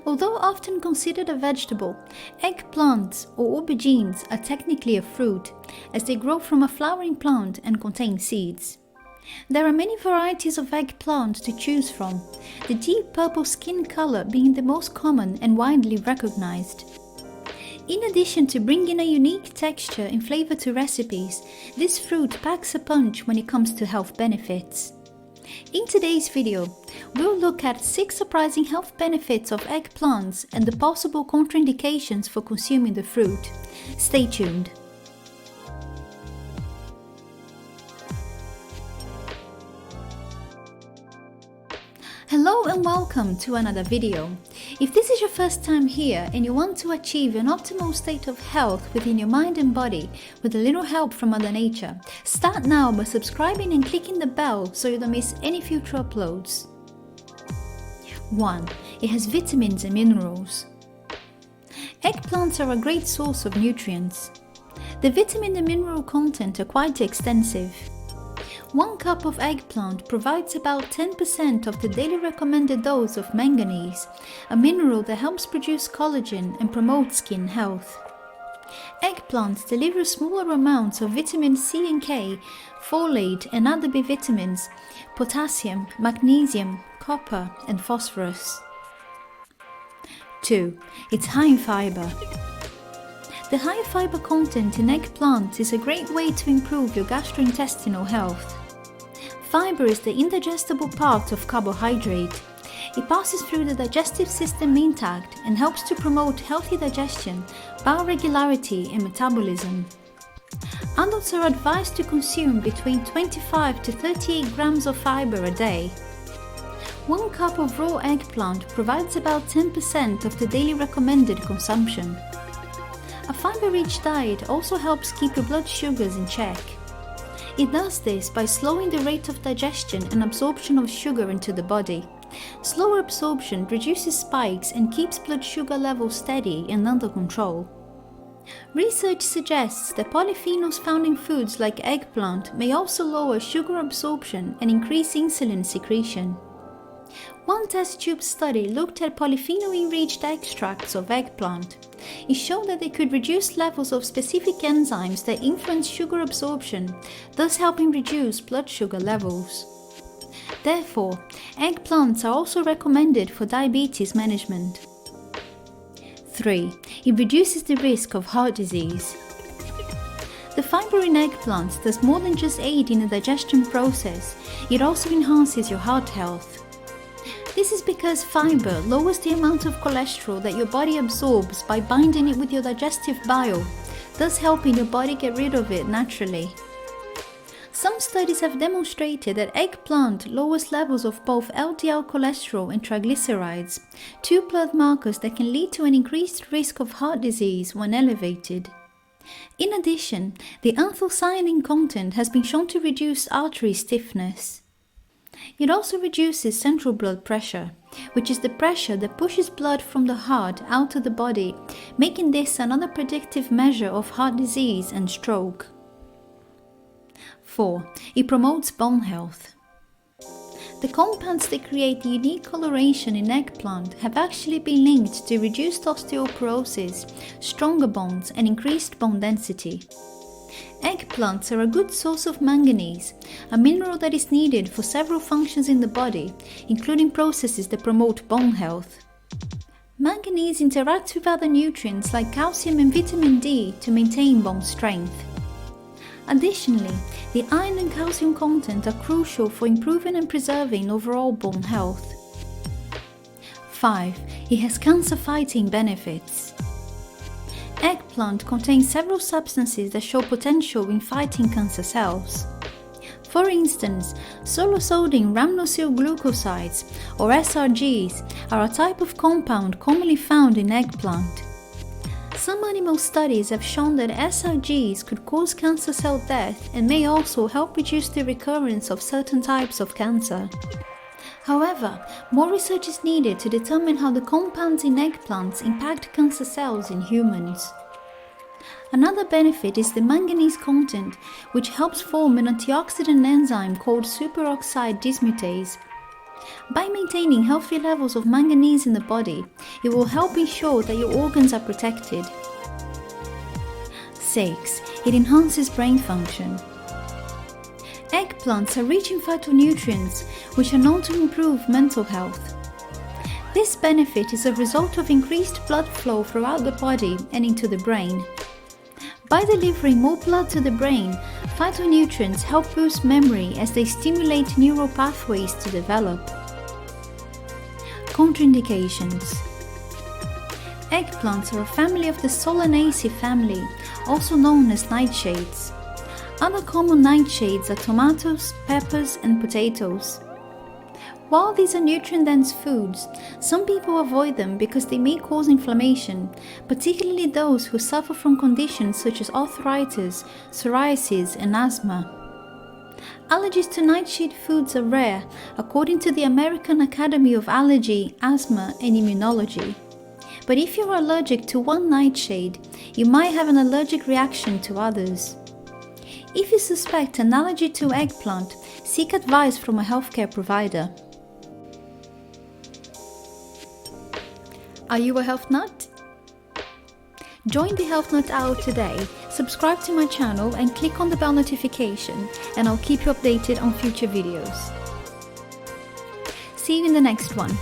Although often considered a vegetable, eggplants or aubergines are technically a fruit, as they grow from a flowering plant and contain seeds. There are many varieties of eggplant to choose from, the deep purple skin color being the most common and widely recognized. In addition to bringing a unique texture and flavor to recipes, this fruit packs a punch when it comes to health benefits. In today's video, we'll look at 6 surprising health benefits of eggplants and the possible contraindications for consuming the fruit. Stay tuned. Hello and welcome to another video. If this is your first time here and you want to achieve an optimal state of health within your mind and body with a little help from Mother Nature, start now by subscribing and clicking the bell so you don't miss any future uploads. 1. It has vitamins and minerals. Eggplants are a great source of nutrients. The vitamin and mineral content are quite extensive. 1 cup of eggplant provides about 10% of the daily recommended dose of manganese, a mineral that helps produce collagen and promote skin health. Eggplants deliver smaller amounts of vitamin C and K, folate and other B vitamins, potassium, magnesium, copper and phosphorus. 2. It's high in fiber. The high fiber content in eggplant is a great way to improve your gastrointestinal health. Fiber is the indigestible part of carbohydrate. It passes through the digestive system intact and helps to promote healthy digestion, bowel regularity and metabolism. Adults are advised to consume between 25 to 38 grams of fiber a day. 1 cup of raw eggplant provides about 10% of the daily recommended consumption. A fiber-rich diet also helps keep your blood sugars in check. It does this by slowing the rate of digestion and absorption of sugar into the body. Slower absorption reduces spikes and keeps blood sugar levels steady and under control. Research suggests that polyphenols found in foods like eggplant may also lower sugar absorption and increase insulin secretion. 1 test tube study looked at polyphenol-enriched extracts of eggplant. It showed that they could reduce levels of specific enzymes that influence sugar absorption, thus helping reduce blood sugar levels. Therefore, eggplants are also recommended for diabetes management. 3. It reduces the risk of heart disease. The fiber in eggplants does more than just aid in the digestion process, it also enhances your heart health. This is because fiber lowers the amount of cholesterol that your body absorbs by binding it with your digestive bile, thus helping your body get rid of it naturally. Some studies have demonstrated that eggplant lowers levels of both LDL cholesterol and triglycerides, 2 blood markers that can lead to an increased risk of heart disease when elevated. In addition, the anthocyanin content has been shown to reduce artery stiffness. It also reduces central blood pressure, which is the pressure that pushes blood from the heart out of the body, making this another predictive measure of heart disease and stroke. 4. It promotes bone health. The compounds that create the unique coloration in eggplant have actually been linked to reduced osteoporosis, stronger bones and increased bone density. Eggplants are a good source of manganese, a mineral that is needed for several functions in the body, including processes that promote bone health. Manganese interacts with other nutrients like calcium and vitamin D to maintain bone strength. Additionally, the iron and calcium content are crucial for improving and preserving overall bone health. 5. It has cancer-fighting benefits. Eggplant contains several substances that show potential in fighting cancer cells. For instance, solo-sodium rhamnosyl glucosides, or SRGs, are a type of compound commonly found in eggplant. Some animal studies have shown that SRGs could cause cancer cell death and may also help reduce the recurrence of certain types of cancer. However, more research is needed to determine how the compounds in eggplants impact cancer cells in humans. Another benefit is the manganese content, which helps form an antioxidant enzyme called superoxide dismutase. By maintaining healthy levels of manganese in the body, it will help ensure that your organs are protected. 6. It enhances brain function. Eggplants are rich in phytonutrients, which are known to improve mental health. This benefit is a result of increased blood flow throughout the body and into the brain. By delivering more blood to the brain, phytonutrients help boost memory as they stimulate neural pathways to develop. Contraindications. Eggplants are a family of the Solanaceae family, also known as nightshades. Other common nightshades are tomatoes, peppers, and potatoes. While these are nutrient-dense foods, some people avoid them because they may cause inflammation, particularly those who suffer from conditions such as arthritis, psoriasis, and asthma. Allergies to nightshade foods are rare, according to the American Academy of Allergy, Asthma, and Immunology. But if you're allergic to one nightshade, you might have an allergic reaction to others. If you suspect an allergy to eggplant, seek advice from a healthcare provider. Are you a health nut? Join the Health Nut Hour today, subscribe to my channel and click on the bell notification, and I'll keep you updated on future videos. See you in the next one.